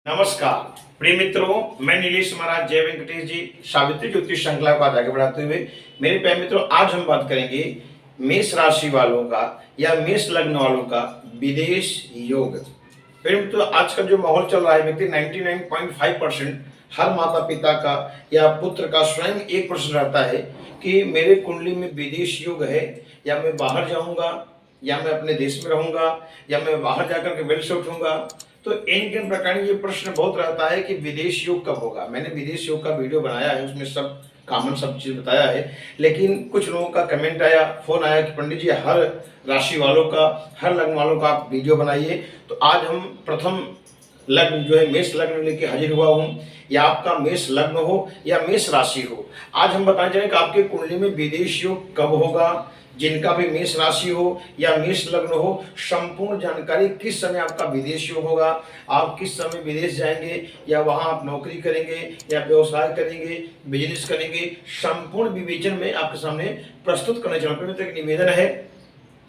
नमस्कार प्रिय मित्रों, मैं नीलेश महाराज जय वेंकटेश जी सावित्री ज्योतिष श्रृंखला को आगे बढ़ाते हुए मेरे प्यारे मित्रों, आज हम बात करेंगे मेष राशि वालों का या मेष लग्न वालों का विदेश योग। प्रिय मित्रों, आज का जो माहौल चल रहा है, व्यक्ति 99.5% हर माता पिता का या पुत्र का स्वयं एक प्रश्न रहता है कि मेरे कुंडली में विदेश योग है, या मैं बाहर जाऊंगा, या मैं अपने देश में रहूंगा, या मैं बाहर जाकर के वेल से उठूंगा। तो इन प्रकार ये प्रश्न बहुत रहता है कि विदेश योग कब होगा। मैंने विदेश योग का वीडियो बनाया है, उसमें सब कॉमन सब चीज बताया है, लेकिन कुछ लोगों का कमेंट आया, फोन आया कि पंडित जी हर राशि वालों का, हर लग्न वालों का आप वीडियो बनाइए। तो आज हम प्रथम लग्न जो है मेष लग्न लेके हाजिर हुआ हूँ, या आपका मेष लग्न हो या मेष राशि हो। आज हम बताना चाहेंगे कि आपके कुंडली में विदेश योग कब होगा। जिनका भी मेष राशि हो या मेष लग्न हो, संपूर्ण जानकारी, किस समय आपका विदेश योग होगा, आप किस समय विदेश जाएंगे, या वहां आप नौकरी करेंगे या व्यवसाय करेंगे, बिजनेस करेंगे, संपूर्ण विवेचन में आपके सामने प्रस्तुत करने चाहूँगा। मित्र, एक निवेदन है,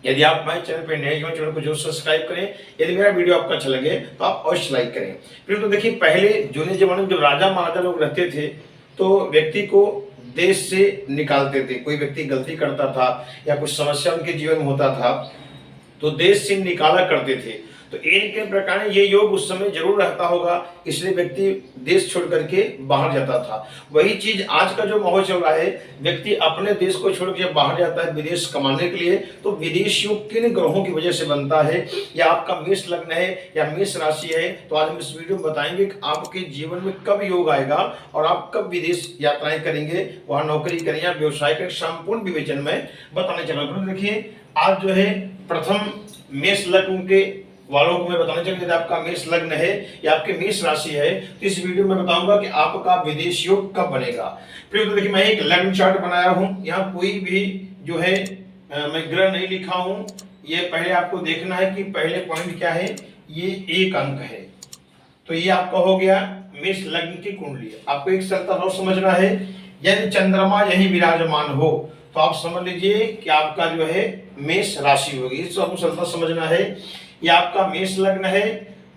यदि आप हमारे चैनल पर नए हैं, चैनल को जरूर सब्सक्राइब करें। यदि मेरा वीडियो आपका अच्छा लगे तो आप अवश्य लाइक करें। फिर तो देखिए, पहले जूने जमाने में जो राजा महाराजा लोग रहते थे, तो व्यक्ति को देश से निकालते थे। कोई व्यक्ति गलती करता था या कुछ समस्या उनके जीवन में होता था तो देश से निकाला करते थे। तो इनके प्रकार ये योग उस समय जरूर रहता होगा, इसलिए व्यक्ति देश छोड़ करके बाहर जाता था। वही चीज आज का जो माहौल चल रहा है, व्यक्ति अपने देश को छोड़ के बाहर जाता है विदेश कमाने के लिए। तो विदेश योग किन ग्रहों की वजह से बनता है, या आपका मेष लग्न है या मेष राशि है, तो आज हम इस वीडियो में बताएंगे कि आपके जीवन में कब योग आएगा और आप कब विदेश यात्राएं करेंगे, वहां नौकरी करें या व्यवसाय करें, संपूर्ण विवेचन में बताने चला। देखिए, आज जो है प्रथम मेष लग्न के वालों को मैं बताना चाहूंगा, यदि आपका मेष लग्न है या आपके मेष राशि है, तो इस वीडियो में बताऊंगा कि आपका विदेश योग कब बनेगा। फिर तो देखिए, मैं एक लग्न चार्ट बनाया हूं, यहाँ कोई भी जो है मैं ग्रह नहीं लिखा हूं। ये पहले आपको देखना है कि पहले पॉइंट क्या है, ये एक अंक है। तो ये आपका हो गया मेष लग्न की कुंडली। आपको एक सरलता और समझना है, यदि चंद्रमा यही विराजमान हो तो आप समझ लीजिए कि आपका जो है मेष राशि होगी। इसको आपको सरलता समझना है। ये आपका मेष लग्न है,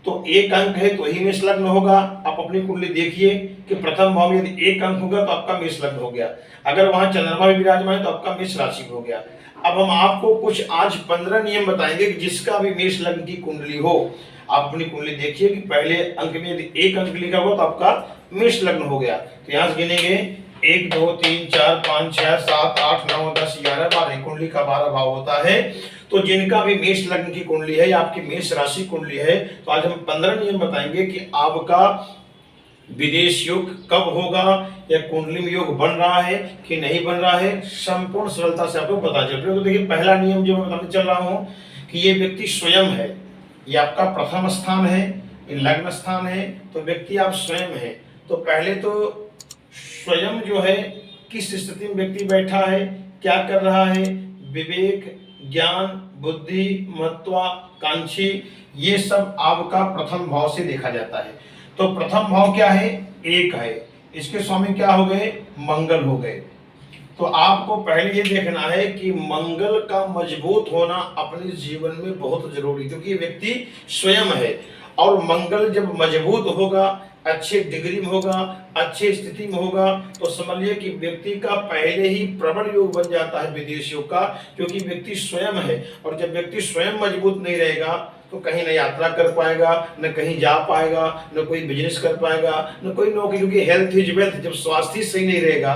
तो एक अंक है तो ही मेष लग्न होगा। आप अपनी कुंडली देखिए कि प्रथम भाव में यदि एक अंक होगा तो आपका मेष लग्न हो गया। अगर वहां चंद्रमा भी विराजमान है तो आपका मेष राशि हो गया। अब हम आपको कुछ आज 15 नियम बताएंगे कि जिसका भी मेष लग्न की कुंडली हो, आप अपनी कुंडली देखिए कि पहले अंक में यदि एक अंक लिखा हुआ तो आपका मेष लग्न हो गया। तो यहां से गिनेंगे 1 2 3 4 5 6 7 8 9 10 11 12। कुंडली का 12 भाव होता है। तो जिनका भी मेष लग्न की कुंडली है या आपकी मेष राशि कुंडली है, तो आज हम 15 नियम बताएंगे कि आपका विदेश योग कब होगा, या कुंडली में योग बन रहा है कि नहीं बन रहा है, संपूर्ण सरलता से आपको पता चल रहा है। तो देखिए, पहला नियम जो मैं बताने चल रहा हूं कि ये व्यक्ति स्वयं है। ये आपका प्रथम स्थान है, ये लग्न स्थान है, तो व्यक्ति आप स्वयं है। तो पहले तो स्वयं जो है किस स्थिति में व्यक्ति बैठा है, क्या कर रहा है, विवेक, ज्ञान, बुद्धि, महत्वाकांक्षी, ये सब आपका प्रथम भाव से देखा जाता है। तो प्रथम भाव क्या है, एक है। इसके स्वामी क्या हो गए, मंगल हो गए। तो आपको पहले ये देखना है कि मंगल का मजबूत होना अपने जीवन में बहुत जरूरी, क्योंकि व्यक्ति स्वयं है। और मंगल जब मजबूत होगा, अच्छे डिग्री में होगा, अच्छी स्थिति में होगा, तो समझिए कि व्यक्ति का पहले ही प्रबल योग बन जाता है विदेश योग का, क्योंकि व्यक्ति स्वयं है। और जब व्यक्ति स्वयं मजबूत नहीं रहेगा तो कहीं न यात्रा कर पाएगा, न कहीं जा पाएगा, न कोई बिजनेस कर पाएगा, न कोई नौकरी, क्योंकि हेल्थ इज वेल्थ। जब स्वास्थ्य सही नहीं रहेगा,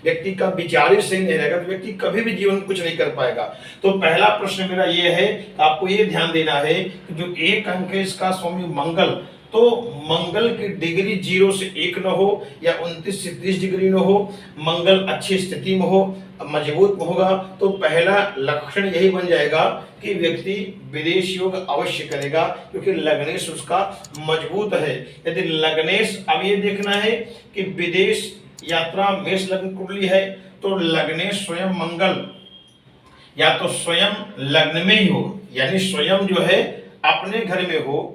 व्यक्ति का विचार ही सही नहीं रहेगा, तो व्यक्ति कभी भी जीवन कुछ नहीं कर पाएगा। तो पहला प्रश्न मेरा ये है, आपको ये ध्यान देना है कि जो एक अंक है इसका स्वामी मंगल, तो मंगल की डिग्री 0 से 1 न हो, या 29 से 30 डिग्री न हो, मंगल अच्छी स्थिति में हो, मजबूत होगा, तो पहला लक्षण यही बन जाएगा कि व्यक्ति विदेश योग अवश्य करेगा, क्योंकि लग्नेश उसका मजबूत है। यदि लग्नेश, अब ये देखना है कि विदेश यात्रा मेष लग्न कुंडली है, तो लग्नेश स्वयं मंगल या तो स्वयं लग्न में ही हो, यानी स्वयं जो है अपने घर में हो,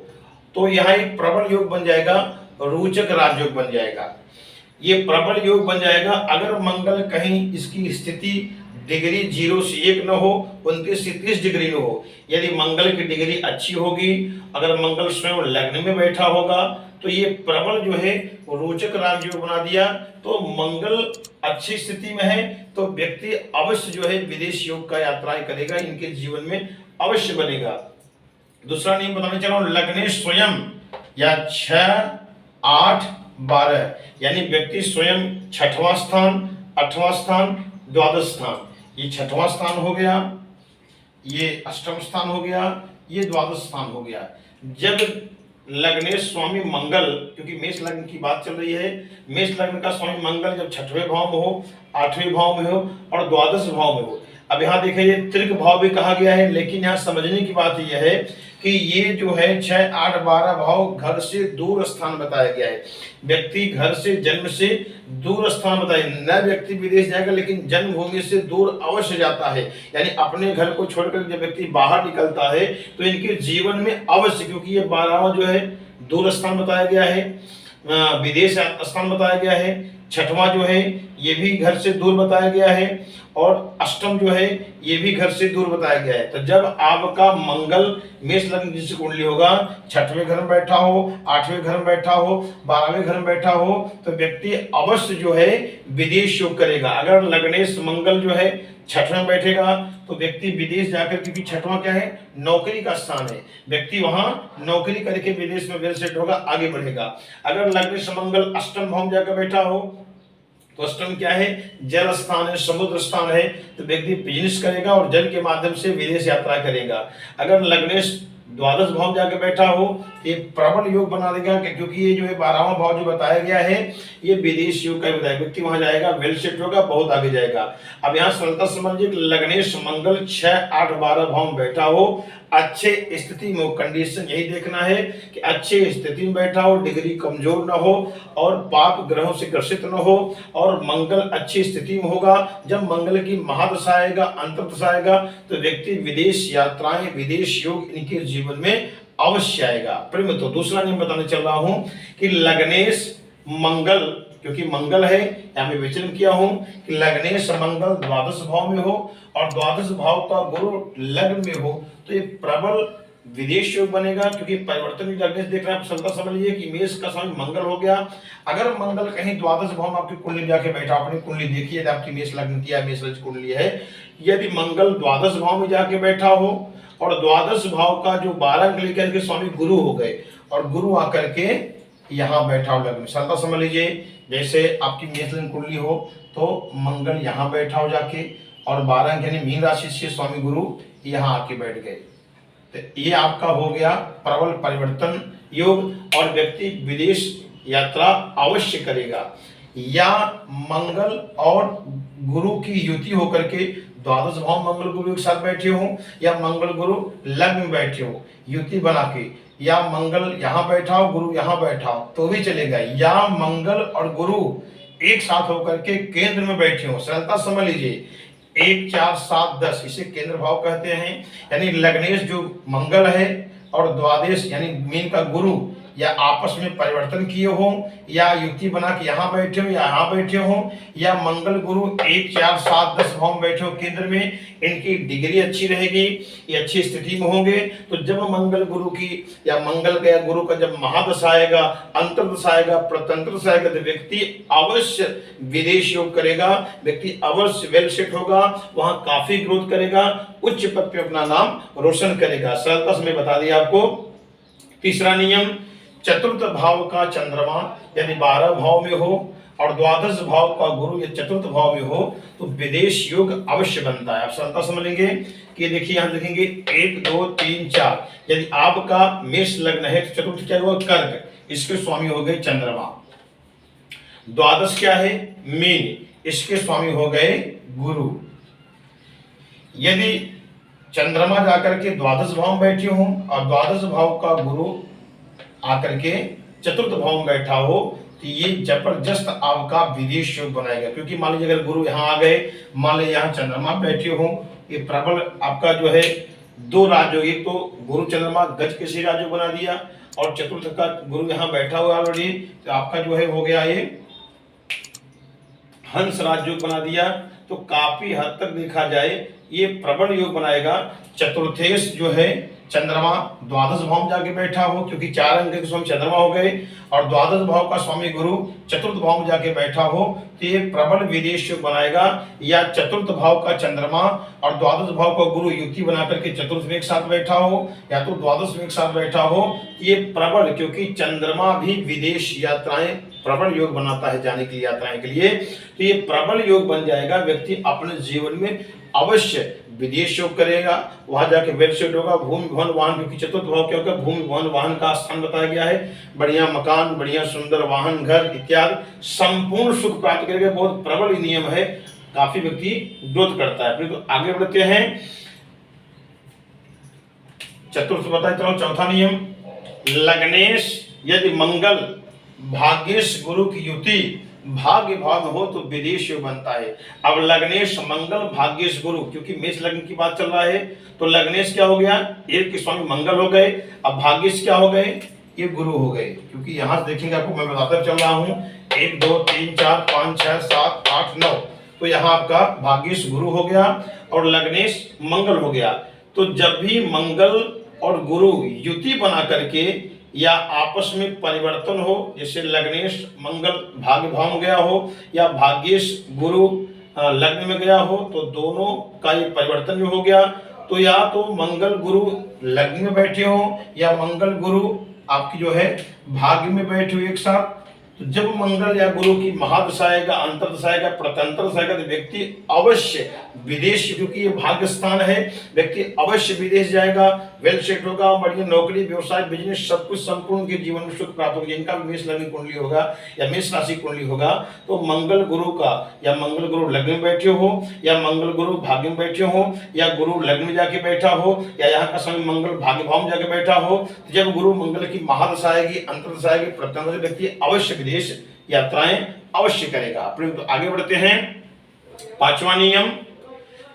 तो यहाँ एक प्रबल योग बन जाएगा, रोचक राजयोग बन जाएगा। ये प्रबल योग बन जाएगा अगर मंगल कहीं इसकी स्थिति डिग्री 0 से 1 न हो, 29 से 30 डिग्री न हो। यदि मंगल की डिग्री अच्छी होगी, अगर मंगल स्वयं लग्न में बैठा होगा, तो ये प्रबल जो है रोचक राजयोग बना दिया। तो मंगल अच्छी स्थिति में है तो व्यक्ति अवश्य जो है विदेश योग का यात्राएं करेगा, इनके जीवन में अवश्य बनेगा। दूसरा नियम बताने चला हूं, लग्नेश स्वयं या 6, 8, 12 यानी व्यक्ति स्वयं 6वां स्थान, 8वां स्थान, द्वादश स्थान, ये 6वां स्थान हो गया, ये 8वां स्थान हो गया, ये द्वादश स्थान हो गया। जब लग्नेश स्वामी मंगल, क्योंकि मेष लग्न की बात चल रही है, मेष लग्न का स्वामी मंगल जब 6वें भाव में हो, 8वें भाव में हो और द्वादश भाव में हो। अब यहाँ देखिए ये त्रिक भाव भी कहा गया है, लेकिन यहाँ समझने की बात यह है कि ये जो है 6, 8, 12 भाव घर से दूर स्थान बताया गया है। व्यक्ति घर से जन्म से दूर स्थान बताया, न व्यक्ति विदेश जाएगा लेकिन जन्मभूमि से दूर अवश्य जाता है। यानी अपने घर को छोड़कर जब व्यक्ति बाहर निकलता है तो इनके जीवन में अवश्य, क्योंकि ये 12वां जो है दूर स्थान बताया गया है, विदेश स्थान बताया गया है, 6वां जो है ये भी घर से दूर बताया गया है और 8वां जो है ये भी घर से दूर बताया गया है। तो जब आपका मंगल मेष लग्न जिसकी कुंडली होगा 6वें घर में बैठा हो, 8वें घर में बैठा हो, 12वें घर में बैठा हो तो व्यक्ति अवश्य जो है विदेश योग करेगा। अगर लग्नेश मंगल जो है 6वें में बैठेगा तो व्यक्ति विदेश जाकर, क्योंकि 6वां क्या है, नौकरी का स्थान है, व्यक्ति वहां नौकरी करके विदेश में वेल सेट होगा, आगे बढ़ेगा। अगर लग्नेश मंगल 8वें भाव में जाकर बैठा हो तो अष्टम क्या है, जल स्थान है, समुद्र स्थान है, तो व्यक्ति बिजनेस करेगा और जल के माध्यम से विदेश यात्रा करेगा। अगर लग्नेश द्वादश भाव जाके बैठा हो ये प्रबल योग बना देगा, क्योंकि ये जो है 12वां भाव जो बताया गया है ये विदेश योग का बताया, व्यक्ति वहां जाएगा, वेल सेट होगा, बहुत आगे जाएगा। अब यहाँ सरलता समझिए, लग्नेश मंगल 6, 8, 12 भाव में बैठा हो, अच्छे स्थिति में हो, कंडीशन यही देखना है कि अच्छे स्थिति में बैठा हो, डिग्री कमजोर ना हो और पाप ग्रहों से ग्रसित न हो और मंगल अच्छी स्थिति में होगा। जब मंगल की महादशा आएगा, अंतर्दशा आएगा तो व्यक्ति विदेश यात्राएं, विदेश योग इनके जीवन में अवश्य आएगा। प्रेम तो दूसरा नियम बताने चल रहा हूं कि लग्नेश मंगल, क्योंकि मंगल है यहां मैं विचलन किया हूं कि लग्नेश मंगल द्वादश भाव में हो और द्वादश भाव का गुरु लग्न में हो तो ये प्रबल विदेश योग बनेगा, क्योंकि परिवर्तन लग्नेश देख रहे हैं। आप सरलता समझ लीजिए कि मेष का स्वामी मंगल हो गया। अगर मंगल कहीं द्वादश भाव में आपकी कुंडली जाके बैठा, अपनी कुंडली देखिए आपकी मेष लग्न की या मेष राशि कुंडली है, यदि मंगल द्वादश भाव में जाके बैठा हो और द्वादश भाव का जो 12 अंक लेकर के स्वामी गुरु हो गए और गुरु आकर के यहाँ बैठा हो लग्न, सरलता समझ लीजिए जैसे आपकी मेष लग्न कुंडली हो तो मंगल यहाँ बैठा हो जाके और 12 अंक यानी मीन राशि से स्वामी गुरु यहाँ आके बैठ गए, तो ये आपका हो गया प्रबल परिवर्तन योग और व्यक्ति विदेश यात्रा अवश्य करेगा। या मंगल और गुरु की युति होकर के द्वादश भाव मंगल गुरु एक साथ बैठे हो या मंगल गुरु लग्न में बैठे हो युति बना के, या मंगल यहाँ बैठा हो गुरु यहाँ बैठा हो तो भी चलेगा, या मंगल और गुरु एक साथ होकर के केंद्र में बैठे हो। सरलता समझ लीजिए 1, 4, 7, 10 इसे केंद्र भाव कहते हैं। यानी लग्नेश जो मंगल है और द्वादश यानी मीन का गुरु या आपस में परिवर्तन किए हो या युक्ति बना के यहाँ बैठे हो या यहाँ बैठे हो, या मंगल गुरु 1, 4, 7, 10 भाव में बैठे हो केंद्र में, इनकी डिग्री अच्छी रहेगी, ये अच्छी स्थिति में होंगे। तो जब मंगल गुरु की या मंगल का या गुरु का जब महादशा आएगा, अंतर्दशा आएगा, प्रतंत्रदशा आएगा तो व्यक्ति अवश्य विदेश योग करेगा, व्यक्ति अवश्य वेल सेट होगा, वहां काफी ग्रोथ करेगा, उच्च पद पे अपना नाम रोशन करेगा। सरलता से मैं बता दिया आपको। तीसरा नियम, चतुर्थ भाव का चंद्रमा यदि 12 भाव में हो और द्वादश भाव का गुरु या चतुर्थ भाव में हो तो विदेश योग अवश्य बनता है। आप सरलता समझेंगे कि देखिए यहां देखेंगे 1, 2, 3, 4 यदि आपका मेष लग्न है तो चतुर्थ क्या हुआ, कर्क, इसके स्वामी हो गए चंद्रमा। द्वादश क्या है, मीन, इसके स्वामी हो गए गुरु। यदि चंद्रमा जाकर के द्वादश भाव में बैठे हो और द्वादश भाव का गुरु आकर के चतुर्थ भाव में बैठा हो तो ये जबरदस्त आपका विदेश योग बनाएगा। क्योंकि मान लीजिए अगर गुरु यहाँ आ गए, मान लीजिए यहाँ चंद्रमा बैठे हो, ये प्रबल आपका जो है 2 राजयोग, एक तो गुरु चंद्रमा गज के राजयोग बना दिया और चतुर्थ का गुरु यहाँ बैठा हुआ ऑलरेडी, तो आपका जो है हो गया ये हंस राजयोग बना दिया। तो काफी हद तक देखा जाए ये प्रबल योग बनाएगा। चतुर्थेश जो है चंद्रमा द्वादश भाव में जाके बैठा हो, क्योंकि 4 अंक के स्वामी चंद्रमा हो गए, और द्वादश भाव का स्वामी गुरु चतुर्थ भाव में जाके बैठा हो, तो ये प्रबल विदेश योग बनाएगा। या चतुर्थ भाव का चंद्रमा और द्वादश भाव का गुरु युति बना करके चतुर्थ में एक साथ बैठा हो, या तो द्वादश में एक साथ बैठा हो, ये प्रबल, क्योंकि चंद्रमा भी विदेश यात्राएं प्रबल योग बनाता है जाने के लिए, यात्राएं के लिए, तो ये प्रबल योग बन जाएगा। व्यक्ति अपने जीवन में अवश्य विदेश योग करेगा, वहां जाके वेल सेट होगा। भूमि भवन वाहन, क्योंकि चतुर्थ भाव क्या होगा, भूमि भवन वाहन का स्थान बताया गया है। बढ़िया मकान, बढ़िया सुंदर वाहन, घर इत्यादि संपूर्ण सुख प्राप्त करेगा। बहुत प्रबल नियम है, काफी व्यक्ति ग्रोथ करता है। फिर तो आगे बढ़ते हैं, चतुर्थ बताते रहो। चौथा नियम, लग्नेश यदि मंगल भाग्येश गुरु की युति भाग्य भाव में हो तो विदेश योग बनता है। अब लग्नेश मंगल भाग्येश गुरु, क्योंकि मेष लग्न की बात चल रहा है, तो लग्नेश क्या हो गया, एक के स्वामी मंगल हो गए। अब भाग्येश क्या हो गए, ये गुरु हो गए। क्योंकि यहां से देखेंगे, आपको मैं बताता चल रहा हूं, 1 2 3 4 5 6 7 8 9, तो यहाँ आपका भाग्येश गुरु हो गया और लग्नेश मंगल हो गया। तो जब भी मंगल और गुरु युति बना करके या आपस में परिवर्तन हो, जैसे लग्नेश मंगल भाग्य भाव में गया हो या भाग्येश गुरु लग्न में गया हो, तो दोनों का ये परिवर्तन भी हो गया। तो या तो मंगल गुरु लग्न में बैठे हो या मंगल गुरु आपकी जो है भाग्य में बैठे हो एक साथ, तो जब मंगल या गुरु की महादशा आएगा, अंतरदशा आएगा, प्रतंत्र दशा आएगा, तो व्यक्ति अवश्य विदेश, क्योंकि ये भाग्य स्थान है, व्यक्ति अवश्य विदेश जाएगा, वेल सेट होगा, बढ़िया नौकरी व्यवसाय बिजनेस सब कुछ संपूर्ण के जीवन में सुख प्राप्त होगा। जिनका मेष लग्न कुंडली होगा या मेष राशि कुंडली होगा, तो मंगल गुरु का, या मंगल गुरु लग्न में बैठे हो या मंगल गुरु भाग्य में बैठे हो या गुरु लग्न में जाके बैठा हो या यहाँ का समय मंगल भाग्य भाव में जाके बैठा हो, तो जब गुरु मंगल की महादशा आएगी, अंतरदशा आएगी, प्रतंत्र, व्यक्ति अवश्य विदेश यात्राएं अवश्य करेगा। तो आगे बढ़ते हैं, पांचवा नियम,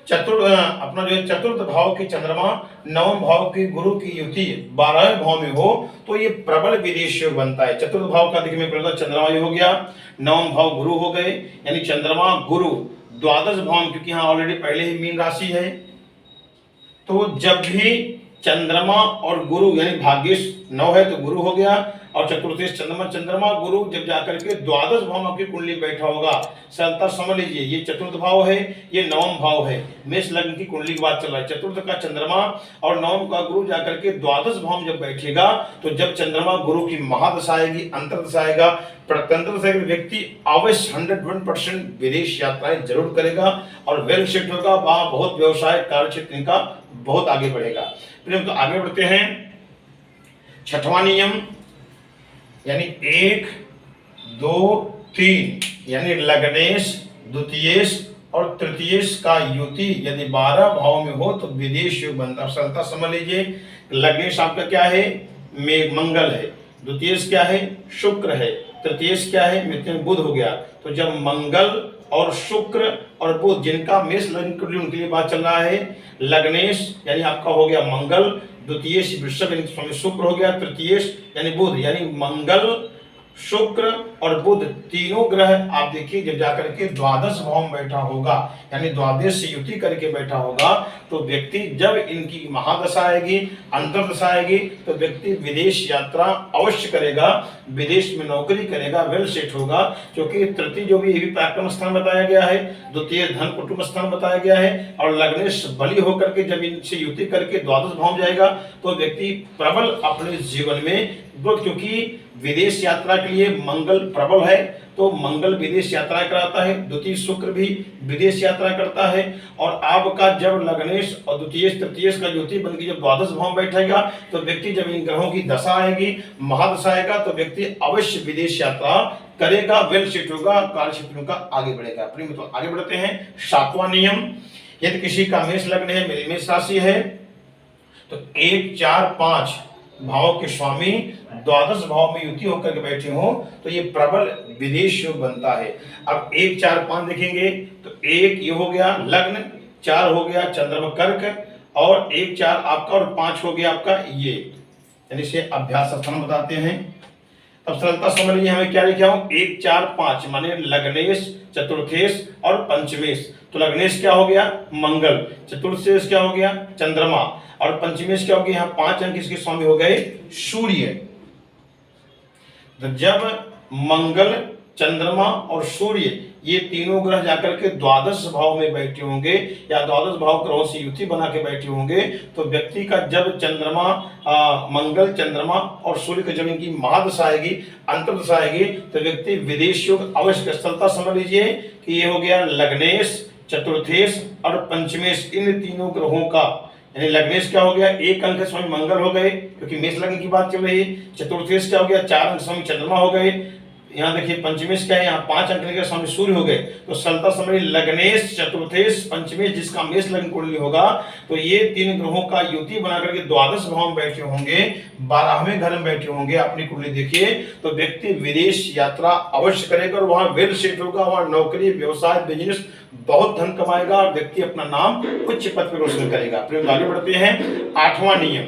अपना जो है चतुर्थ भाव के चंद्रमा नवम भाव के गुरु की युति 12वें भाव में हो तो ये प्रबल विदेश योग बनता है। चतुर्थ भाव का देखिए, मैं चंद्रमा हो गया, नवम भाव गुरु हो गए, यानी चंद्रमा गुरु द्वादश भाव, क्योंकि यहाँ ऑलरेडी पहले ही मीन राशि है, तो जब भी चंद्रमा और गुरु यानी भाग्येश 9 है तो गुरु हो गया, और चतुर्थेश चंद्रमा गुरु जब जाकर के द्वादश भाव में आपकी कुंडली बैठा होगा, सरलता समझ लीजिए, ये चतुर्थ भाव है, ये नवम भाव है, मेष लग्न की कुंडली की बात चल रहा है। चतुर्थ का चंद्रमा और नवम का गुरु जाकर के द्वादश भाव में जब बैठेगा, तो जब चंद्रमा गुरु की महादशा आएगी, अंतरदशा आएगा, प्रतंत्र से व्यक्ति अवश्य 101% विदेश यात्राएं जरूर करेगा और वेल सेट होगा, वहां बहुत व्यवसाय कार्य क्षेत्र का बहुत आगे बढ़ेगा। तो आगे बढ़ते हैं, छठवां नियम, यानी 1 2 3 यानी लग्नेश द्वितीयेश और तृतीयेश का युति यदि 12 भाव में हो तो विदेश योग बनता। सरलता समझ लीजिए, लग्नेश आपका क्या है, मंगल है, द्वितीयेश क्या है, शुक्र है, तृतीयेश क्या है, मित्र बुध हो गया। तो जब मंगल और शुक्र और बुध, जिनका मेष लग्न उनके लिए बात चल रहा है, लग्नेश यानी आपका हो गया मंगल, द्वितीयेश वृषभ यानी शुक्र हो गया, तृतीयेश यानी बुध, यानी मंगल शुक्र और बुध तीनों ग्रह आप देखिए जब जाकर के द्वादश भाव में बैठा होगा, यानी द्वादश से युति करके बैठा होगा, तो व्यक्ति जब इनकी महादशा आएगी, अंतरदशा आएगी, तो व्यक्ति विदेश यात्रा अवश्य करेगा, विदेश में नौकरी करेगा, वेल सेट होगा। क्योंकि तृतीय जो भी पराक्रम स्थान बताया गया है, द्वितीय धन कुटुंब स्थान बताया गया है, और लग्नेश बली होकर के जब इनसे युति करके द्वादश भाव जाएगा, तो व्यक्ति प्रबल अपने जीवन में, क्योंकि विदेश यात्रा के लिए मंगल प्रबल है, तो मंगल विदेश यात्रा कराता है, द्वितीय शुक्र भी विदेश यात्रा करता है, और आपका जब लग्नेश और द्वितीय तृतीयेश का युति बन के जब द्वादश भाव बैठेगा, तो व्यक्ति जब इन ग्रहों की दशा आएगी, महादशा आएगा, तो व्यक्ति अवश्य विदेश यात्रा करेगा, वेल सेट होगा, कार्य क्षेत्रों का आगे बढ़ेगा। तो आगे बढ़ते हैं, सातवां नियम, यदि किसी का मेष लग्न है, मेरी मेष राशि है, तो 1 4 5 भाव के स्वामी द्वादश भाव में युति होकर के बैठे हो तो ये प्रबल विदेश योग बनता है। अब 1 4 5 देखेंगे तो 1 ये हो गया लग्न, 4 हो गया चंद्रमा कर्क, और 1 4 आपका और 5 हो गया आपका ये, यानी से अभ्यास स्थान बताते हैं। तब सरलता समझ लीजिए हमें क्या लिखा हूं, 1 4 5 माने लग्नेश, चतुर्थेश और पंचमेश। तो लग्नेश क्या हो गया, मंगल, चतुर्थेश क्या हो गया, चंद्रमा, और पंचमेश क्या हो गया, यहाँ 5 अंक इसके स्वामी हो गए सूर्य। तो जब मंगल, चंद्रमा और सूर्य ये तीनों ग्रह जाकर के द्वादश भाव में बैठे होंगे या द्वादश भाव ग्रहों से युति बना के बैठे होंगे, तो व्यक्ति का जब चंद्रमा, मंगल, चंद्रमा और सूर्य का जब इनकी महादशा आएगी, अंतर्दशा आएगी, तो व्यक्ति विदेश योग अवश्य। स्थलता समझ लीजिए कि ये हो गया लग्नेश, चतुर्थेश और पंचमेश, इन तीनों ग्रहों का, यानी लग्नेश क्या हो गया, 1 अंक स्वामी मंगल हो गए क्योंकि मेष लग्न की बात चल रही है। चतुर्थेश क्या हो गया, 4 अंक स्वामी चंद्रमा हो गए। यहाँ देखिए पंचमेश क्या है, यहाँ 5 अंक के स्वामी सूर्य हो गए। तो सरलता समझ लग्नेश, चतुर्थेश, पंचमेश जिसका मेष लग्न कुंडली होगा, तो ये 3 ग्रहों का युति बना करके द्वादश भाव में बैठे होंगे, 12वें घर में बैठे होंगे। अपनी कुंडली देखिए तो व्यक्ति विदेश यात्रा अवश्य करेगा और वहां वेल सेट होगा, वहां नौकरी, व्यवसाय, बिजनेस, बहुत धन कमाएगा और व्यक्ति अपना नाम उच्च पद पर रोशन करेगा। फिर आगे बढ़ते हैं। 8वां नियम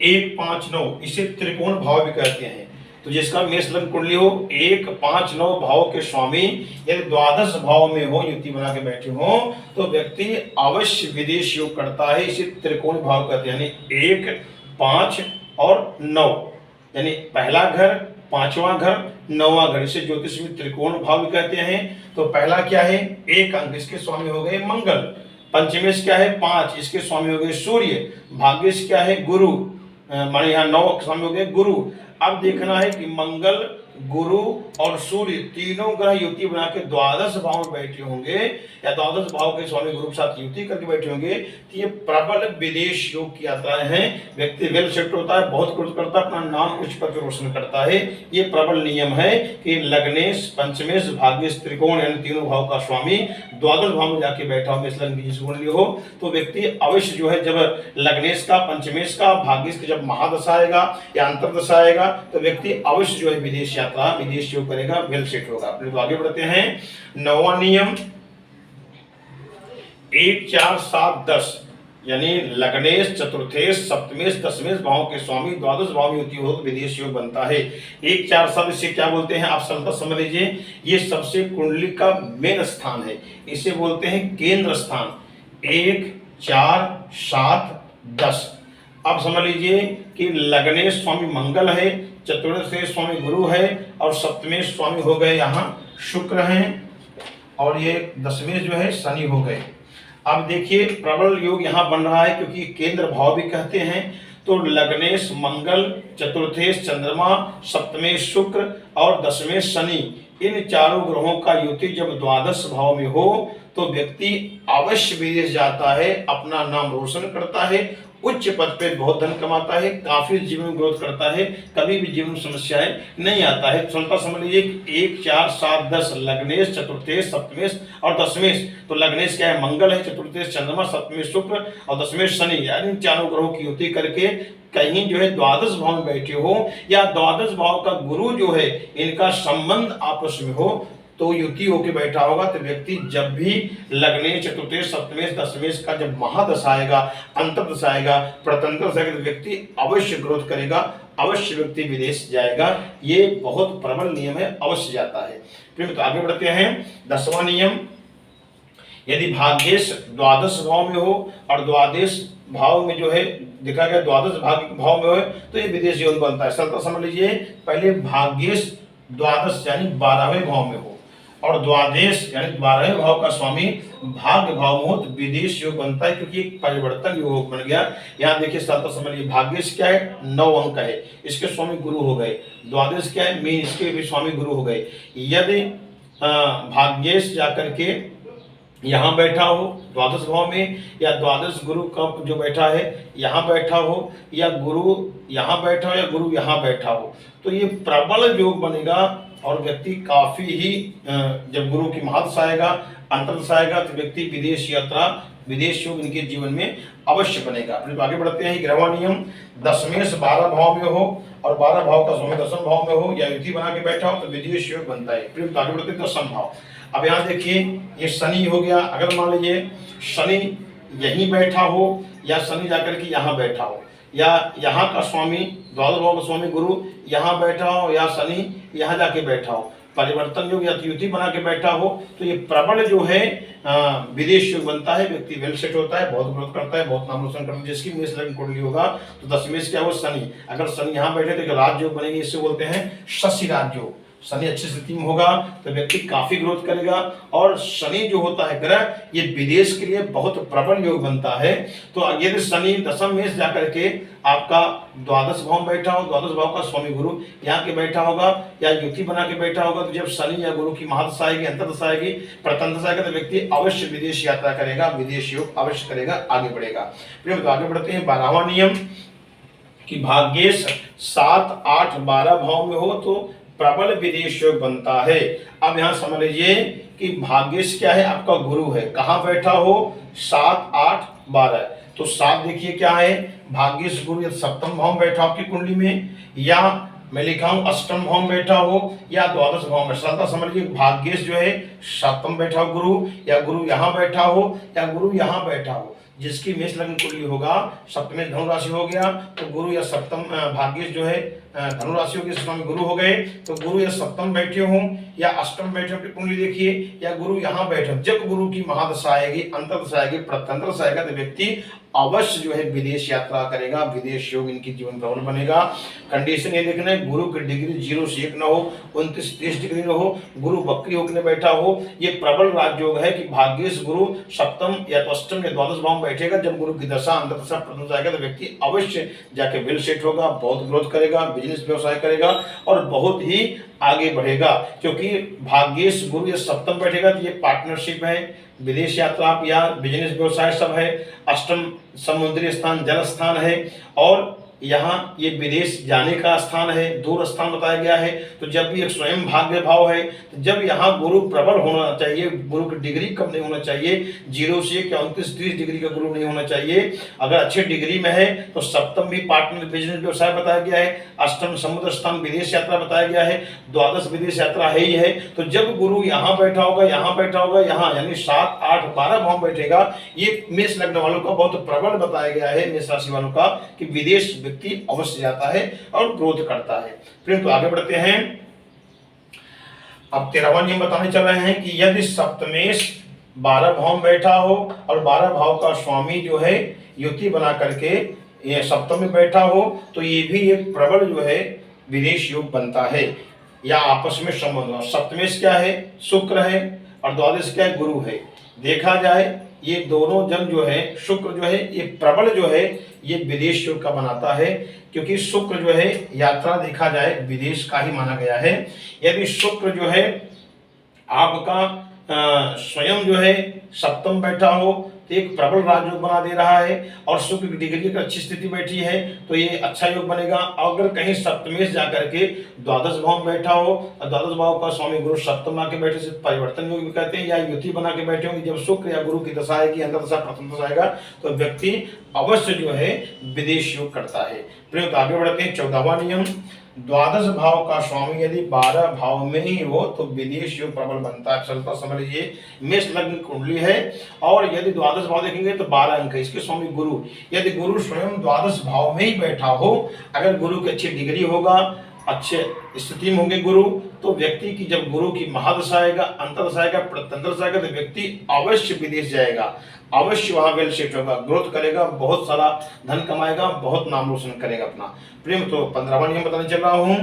1 5 9, इसे त्रिकोण भाव भी कहते हैं। तो जिसका मेष लग्न कुंडली हो 1 5 9 भाव के स्वामी यदि द्वादश भाव में हो, युति बना के बैठे हो, तो व्यक्ति अवश्य विदेश योग करता है। इसे त्रिकोण भाव कहते हैं, यानी 1 5 और 9, यानी पहला घर, 5वां घर, 9वां घर, इसे ज्योतिष में त्रिकोण भाव भी कहते हैं। तो पहला क्या है, 1 अंक, इसके स्वामी हो गए मंगल। पंचमेश क्या है, 5, इसके स्वामी हो गए सूर्य। भाग्येश क्या है, गुरु, माने यहाँ 9 स्वामी हो गए गुरु। अब देखना है कि मंगल, गुरु और सूर्य तीनों ग्रह युति बना के द्वादश भाव में बैठे होंगे या द्वादश भाव के स्वामी गुरु के साथ युति करके बैठे होंगे, तो ये प्रबल विदेश योग की यात्राएं हैं। व्यक्ति वेल सेट होता है, बहुत कुछ करता है, अपना नाम उच्च पद पर रोशन करता है। ये प्रबल नियम है कि लग्नेश, पंचमेश, भाग्येश, त्रिकोण यानी तीनों भाव का स्वामी द्वादश भाव में जाके बैठा हो, इस लग्न की जिस कुंडली हो, तो व्यक्ति अवश्य जो है जब लग्नेश का, पंचमेश का, भाग्येश का जब महादशा आएगा या अंतर्दशा आएगा, तो व्यक्ति अवश्य जो है विदेश यात्रा, विदेश योग करेगा, वेल सेट होगा। अपने तो आगे बढ़ते हैं। 9वां नियम 1 4 7 10, यानी लग्नेश, चतुर्थेश, सप्तमेश, दशमेश भाव के स्वामी द्वादश भाव में युति हो तो विदेश योग बनता है। 1 4 7 इसे क्या बोलते हैं, आप सरलता समझ लीजिए, ये सबसे कुंडली का मेन स्थान है, इसे बोलते हैं केंद्र स्थान। 1 4 7 10। अब समझ लीजिए कि लग्नेश स्वामी मंगल है, चतुर्थेश स्वामी गुरु है और सप्तमेश स्वामी हो गए यहाँ शुक्र हैं, और ये दशमेश जो है शनि हो गए। अब देखिए प्रबल योग यहाँ बन रहा है क्योंकि केंद्र भाव भी कहते हैं। तो लग्नेश मंगल, चतुर्थेश चंद्रमा, सप्तमेश शुक्र और दशमेश शनि, इन चारों ग्रहों का युति जब द्वादश भाव में हो तो व्यक्ति अवश्य विदेश जाता है, अपना नाम रोशन करता है, उच्च पद पे बहुत धन कमाता है, काफी जीवन में ग्रोथ करता है, कभी भी जीवन में समस्याएं नहीं आता है। सरलता समझ लीजिए कि 1 4 7 10 लग्नेश, चतुर्थेश, सप्तमेश और दशमेश। तो लग्नेश क्या है, मंगल है, चतुर्थेश चंद्रमा, सप्तमेश शुक्र और दशमेश शनि, यानी चारों ग्रहों की युति करके कहीं जो है द्वादश भाव में बैठे हो या द्वादश भाव का गुरु जो है इनका संबंध आपस में हो तो युति होके बैठा होगा। तो व्यक्ति जब भी लग्नेश, चतुर्थेश, सप्तमेश, दशमेश का जब महादशा आएगा, अंतर्दशा आएगा, प्रतंत्र आएगा, तो व्यक्ति अवश्य ग्रोथ करेगा, अवश्य व्यक्ति विदेश जाएगा। ये बहुत प्रबल नियम है, अवश्य जाता है। फिर तो आगे बढ़ते हैं। 10वां नियम, यदि भाग्येश द्वादश भाव में हो और द्वादश भाव में जो है देखा गया द्वादश भाव में हो तो ये विदेश योग बनता है। सरलता समझ लीजिए, पहले भाग्येश द्वादश यानी 12वें भाव में हो और द्वादश यानी 12वें भाव का स्वामी भाग्य भाव में हो तो विदेश योग बनता है, क्योंकि एक परिवर्तन योग बन गया। यहाँ देखिए सरलता समझ लीजिए, भाग्येश क्या है, 9 अंक है, इसके स्वामी गुरु हो गए। द्वादश क्या है, मीन, इसके भी स्वामी गुरु हो गए। यदि भाग्येश जाकर के यहाँ बैठा हो द्वादश भाव में या द्वादश गुरु का जो बैठा है यहाँ बैठा हो या गुरु यहाँ बैठा हो या गुरु यहाँ बैठा हो तो ये प्रबल योग बनेगा और व्यक्ति काफी ही जब गुरु की महादशा आएगा, अंतर्दशा आएगा तो व्यक्ति विदेश यात्रा, विदेश योग इनके जीवन में अवश्य बनेगा। फिर आगे बढ़ते हैं। 11वां नियम, दशमेश 12 भाव में हो और 12 भाव का स्वामी 10वें भाव में हो या युति बना के बैठा हो तो विदेश योग बनता है। फिर आगे बढ़ते हैं 10वां भाव। अब यहाँ देखिए ये शनि हो गया, अगर मान लीजिए शनि यहीं बैठा हो या शनि जाकर के यहाँ बैठा हो या यहाँ का स्वामी द्वादश भाव का स्वामी गुरु यहाँ बैठा हो या शनि यहाँ जाके बैठा हो, परिवर्तन योग या युति बना के बैठा हो, तो ये प्रबल जो है विदेश योग बनता है। व्यक्ति वेल सेट होता है, बहुत ग्रोथ करता है, बहुत नाम रोशन करता है। जिसकी मेष लग्न कुंडली होगा तो दशमेश क्या हो शनि, अगर शनि यहाँ बैठे तो राज योग बनेगी, इससे बोलते हैं शशि राज योग। शनि अच्छी स्थिति में होगा तो व्यक्ति काफी ग्रोथ करेगा। और शनि जो होता है ग्रह, ये विदेश के लिए बहुत प्रबल योग बनता है। तो यदि शनि दशम में जाकर के आपका द्वादश भाव बैठा हो, द्वादश भाव का स्वामी गुरु यहाँ के बैठा होगा या युति बना के बैठा होगा, तो जब शनि या गुरु की महादशा आएगी, अंतर्दशा आएगी, प्रतंदशा आएगी, तो व्यक्ति अवश्य विदेश यात्रा करेगा, विदेश योग अवश्य करेगा, आगे बढ़ेगा। फिर तो आगे बढ़ते हैं 12वां नियम कि भाग्येश 7, 8, 12 भाव में हो तो प्रबल विदेश योग बनता है। अब यहां समझ लीजिए कि भाग्येश क्या है, आपका गुरु है, कहां बैठा हो 7, 8, 12। तो 7 देखिए क्या है, भाग्येश गुरु या सप्तम भाव में बैठा आपकी कुंडली में, या मैं लिखा हूं अष्टम भाव में बैठा हो या द्वादश भाव में। सरलता समझ लीजिए भाग्येश जो है सप्तम बैठा हो गुरु, या गुरु यहाँ बैठा हो या गुरु यहाँ बैठा हो। जिसकी मेष लग्न कुंडली होगा, सप्तम धनु राशि हो गया तो गुरु या सप्तम भाग्येश जो है धनु राशि होगी, स्वामी गुरु हो गए, तो गुरु या सप्तम बैठे हों या अष्टम बैठे हो कुंडली देखिए, या गुरु यहाँ बैठे, जब गुरु की महादशा आएगी, अंतर्दशा आएगी, प्रत्यंतरदशा आएगा, तो व्यक्ति अवश्य जो है विदेश यात्रा करेगा, विदेश योग इनकी जीवन प्रबल बनेगा। कंडीशन ये देखना है गुरु की डिग्री 0 से 1 न हो, 29-30 डिग्री न हो, गुरु वक्री होकर बैठा हो। ये प्रबल राजयोग है कि भाग्येश गुरु सप्तम या तो अष्टम या द्वादश भाव में बैठेगा, जब गुरु की दशा अंतर्दशा प्रत्यंतरदशा आएगा, तो व्यक्ति अवश्य जाके वेल सेट होगा, बहुत ग्रोथ करेगा, बिजनेस व्यवसाय करेगा और बहुत ही आगे बढ़ेगा। क्योंकि भाग्येश गुरु या सप्तम बैठेगा तो ये पार्टनरशिप है, विदेश यात्रा या बिजनेस व्यवसाय सब है। अष्टम समुद्री स्थान, जल स्थान है, और यहाँ ये विदेश जाने का स्थान है, दूर स्थान बताया गया है। तो जब भी एक स्वयं भाग्य भाव है, तो जब यहाँ गुरु प्रबल होना चाहिए, गुरु की डिग्री कम नहीं होना चाहिए, 0 से 29-30 डिग्री का गुरु नहीं होना चाहिए। अगर अच्छे डिग्री में है तो सप्तम भी पार्टनर बिजनेस व्यवसाय बताया गया है, अष्टम समुद्र स्थान विदेश यात्रा बताया गया है, द्वादश विदेश यात्रा है ही है। तो जब गुरु यहाँ बैठा होगा, यहाँ बैठा होगा, यहाँ यानी 7, 8, 12 भाव बैठेगा, ये मेष लग्न वालों का बहुत प्रबल बताया गया है, मेष राशि वालों का, कि विदेश व्यक्ति अवश्य जाता है और ग्रोथ करता है। फिर तो आगे बढ़ते हैं। अब 13वां नियम बताने चल रहे हैं कि यदि सप्तमेश 12 भाव में बैठा हो और 12 भाव का स्वामी जो है युति बना करके ये सप्तम में बैठा हो, तो ये भी एक प्रबल जो है विदेश योग बनता है या आपस में संबंध। सप्तमेश क्या है, शुक्र है, और द्वादश क्या है, गुरु है। देखा जाए ये दोनों जन जो है, शुक्र जो है ये प्रबल जो है ये विदेश योग का बनाता है, क्योंकि शुक्र जो है यात्रा देखा जाए विदेश का ही माना गया है। यदि शुक्र जो है आपका स्वयं जो है सप्तम बैठा हो तो एक प्रबल राजयोग बना दे रहा है, और शुक्र की डिग्री की अच्छी स्थिति बैठी है तो ये अच्छा योग बनेगा। अगर कहीं सप्तमेश जाकर के द्वादश भाव में बैठा हो, द्वादश भाव का स्वामी गुरु सप्तम आके बैठे से परिवर्तन योग भी कहते हैं, या युति बना के बैठे होंगे, जब शुक्र या गुरु की दशा आएगी, अंतर्दशा प्रथम आएगा, तो व्यक्ति अवश्य जो है विदेश योग करता है। फिर आगे बढ़ते हैं 14वां नियम, द्वादश भाव का स्वामी यदि 12 भाव में ही हो तो विदेश योग प्रबल बनता है। चलता समझ लीजिए मेष लग्न कुंडली है और यदि द्वादश भाव देखेंगे तो 12 अंक है, इसके स्वामी गुरु। यदि गुरु स्वयं द्वादश भाव में ही बैठा हो, अगर गुरु की अच्छी डिग्री होगा, अच्छे स्थिति में होंगे गुरु, तो व्यक्ति की जब गुरु की महादशा आएगा, अंतर्दशा आएगा, प्रत्यंतरदशा आएगा, तो व्यक्ति अवश्य विदेश जाएगा, अवश्य वहां वेल सेट होगा, ग्रोथ करेगा, बहुत सारा धन कमाएगा, बहुत नाम रोशन करेगा अपना। प्रेम तो 15वां नियम बताने चल रहा हूं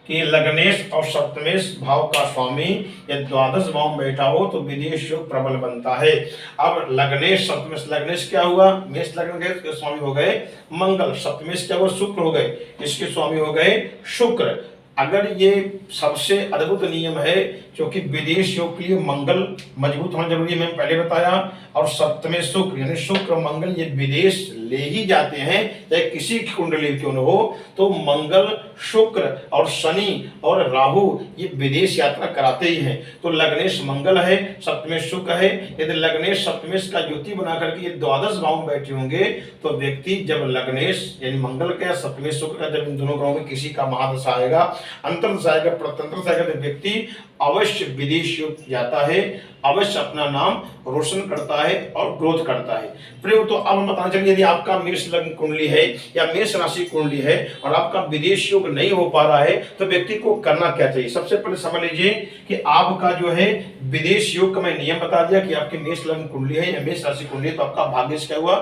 कि लग्नेश और सप्तमेश भाव का स्वामी या द्वादश भाव में बैठा हो तो विदेश योग प्रबल बनता है। अब लग्नेश सप्तमेश, लग्नेश क्या हुआ, मेष लग्न के इसके स्वामी हो गए मंगल, सप्तमेश क्या हुआ, शुक्र हो गए, इसके स्वामी हो गए शुक्र। अगर ये सबसे अद्भुत नियम है, क्योंकि विदेश योग के लिए मंगल मजबूत होना जरूरी है, मैंने पहले बताया, और सप्तमें शुक्र यानी शुक्र मंगल ये विदेश ले ही जाते हैं, चाहे किसी की कुंडली क्यों न हो। तो मंगल, शुक्र और शनि और राहु ये विदेश यात्रा कराते ही हैं। तो लग्नेश मंगल है, सप्तमेश शुक्र है, यदि लग्नेश सप्तमेश का युति बना करके ये द्वादश भाव में बैठे होंगे, तो व्यक्ति जब लग्नेश यानी मंगल का, सप्तमेश शुक्र का, जब इन दोनों ग्रहों में किसी का महादशा आएगा, अंतर्दशा आएगा, प्रत्यंतरदशा आएगा, तो व्यक्ति अवश्य विदेश योग जाता है, अवश्य अपना नाम रोशन करता है और ग्रोथ करता है। प्रिय तो अब हम बताना चाहिए, यदि आपका मेष लग्न कुंडली है या मेष राशि कुंडली है और आपका विदेश योग नहीं हो पा रहा है तो व्यक्ति को करना क्या चाहिए। सबसे पहले समझ लीजिए कि आपका जो है विदेश योग का मैं नियम बता दिया कि आपके मेष लग्न कुंडली है या मेष राशि कुंडली है तो आपका भाग्येश क्या हुआ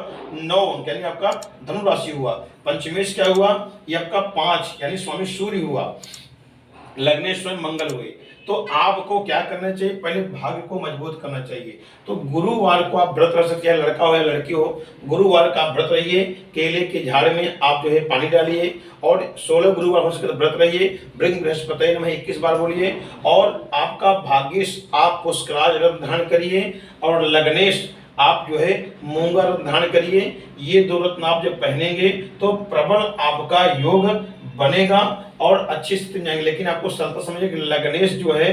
9 अंक यानी आपका धनु राशि हुआ। पंचमेश क्या हुआ, ये आपका 5 यानी स्वामी सूर्य हुआ। लग्नेश्वर मंगल हुए। तो आपको क्या करना चाहिए, पहले भाग्य को मजबूत करना चाहिए। तो गुरुवार को आप व्रत रह सकते हैं, लड़का हो या लड़की हो, गुरुवार का व्रत रहिए। केले के झाड़ में आप जो है पानी डालिए और 16 गुरुवार हो सके तो व्रत रहिए। ब्रह्म बृहस्पति नमः 21 बार बोलिए। और आपका भाग्येश आप पुष्कराज रत्न धारण करिए और लग्नेश आप जो है मूंगा रत्न धारण करिए। ये 2 रत्न आप जब पहनेंगे तो प्रबल आपका योग बनेगा और अच्छी स्थिति में जाएंगे। लेकिन आपको सरलता समझिए कि लग्नेश जो है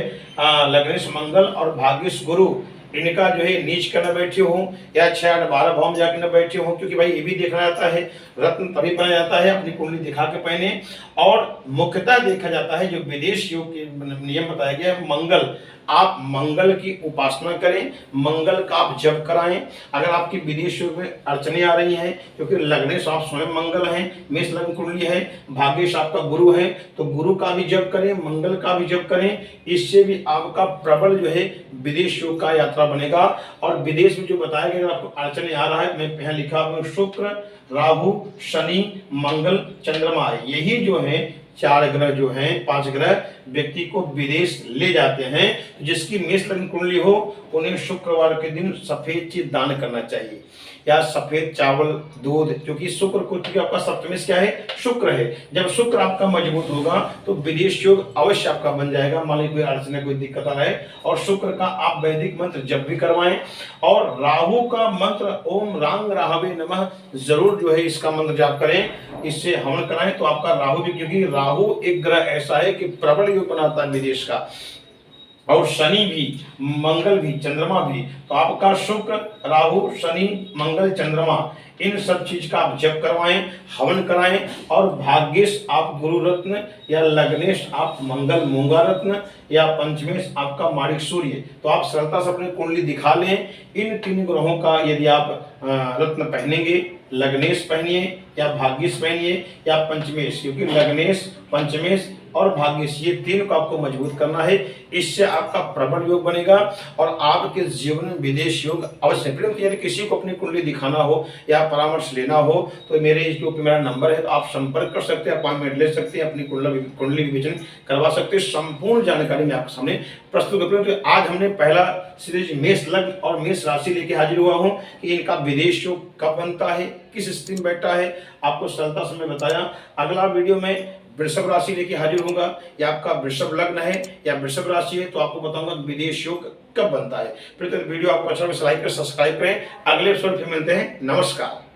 लग्नेश मंगल और भाग्येश गुरु, इनका जो है नीच कर न बैठे हो या 6 8 12 भाव में जाकर न बैठे हो, क्योंकि भाई ये भी देखा जाता है, रत्न तभी बनाया जाता है अपनी कुंडली दिखा के पहने। और मुख्यतः देखा जाता है जो विदेश योग के नियम बताया गया है, मंगल, आप मंगल की उपासना करें, मंगल का आप जप कराएं। अगर आपकी विदेश योग में अड़चने आ रही हैं, क्योंकि लग्नेश आप स्वयं मंगल हैं, मेष लग्न कुंडली है, भाग्येश आपका गुरु है, तो गुरु का भी जप करें, मंगल का भी जप करें। इससे भी आपका प्रबल जो है विदेश योग का यात्रा बनेगा। और विदेश में जो बताया गया, अगर आपको अड़चने आ रहा है, मैं यहाँ लिखा हुआ शुक्र, राहु, शनि, मंगल, चंद्रमा, यही जो है 4 ग्रह जो हैं, 5 ग्रह व्यक्ति को विदेश ले जाते हैं। जिसकी मेष लग्न कुंडली हो उन्हें शुक्रवार के दिन सफेद चीज दान करना चाहिए या सफेद चावल, दूध, क्योंकि शुक्र को, क्योंकि आपका सप्तमेश क्या है, शुक्र है। जब शुक्र आपका मजबूत होगा तो विदेश योग अवश्य आपका बन जाएगा। मान लीजिए कोई अड़चन, कोई दिक्कत आ रहा है, और शुक्र का आप वैदिक मंत्र जब भी करवाएं। और राहु का मंत्र ओम रांग राहवे नमः जरूर जो है इसका मंत्र जाप करें, इससे हवन कराएं तो आपका राहु भी, क्योंकि राहु एक ग्रह ऐसा है कि प्रबल योग बनाता है विदेश का, और शनि भी, मंगल भी, चंद्रमा भी। तो आपका शुक्र, राहु, शनि, मंगल, चंद्रमा, इन सब चीज का आप जप करवाएं, हवन कराएं। और भाग्येश आप गुरु रत्न या लग्नेश आप मंगल मूंगा रत्न या पंचमेश आपका माणिक सूर्य। तो आप सरलता से अपनी कुंडली दिखा लें। इन 3 ग्रहों का यदि आप रत्न पहनेंगे, लग्नेश पहनिए या भाग्येश पहनिए या पंचमेश, क्योंकि लग्नेश, पंचमेश और भाग्येश ये 3 को आपको मजबूत करना है। इससे आपका प्रबल योग बनेगा और आपके जीवन में विदेश योग अवश्य। यदि किसी को अपनी कुंडली दिखाना हो या परामर्श लेना हो तो मेरे इस ऊपर मेरा नंबर है, तो आप संपर्क कर सकते हैं, अपॉइंटमेंट ले सकते हैं, अपनी कुंडली विवेचन करवा सकते हैं। संपूर्ण जानकारी मैं आपके सामने प्रस्तुत कर रहा हूं। तो आज हमने पहला सीरीज मेष लग्न और मेष राशि लेके हाजिर हुआ हूं कि इनका विदेश योग कब बनता है, किस स्थिति में बैठा है, आपको सरलता से मैं बताया। अगला वीडियो में वृषभ राशि लेके हाजिर होगा, या आपका वृषभ लग्न है या वृषभ राशि है तो आपको बताऊंगा विदेश योग कब बनता है। फिर वीडियो आपको अच्छा लगे लाइक करें, सब्सक्राइब करें। अगले एपिसोड में मिलते हैं। नमस्कार।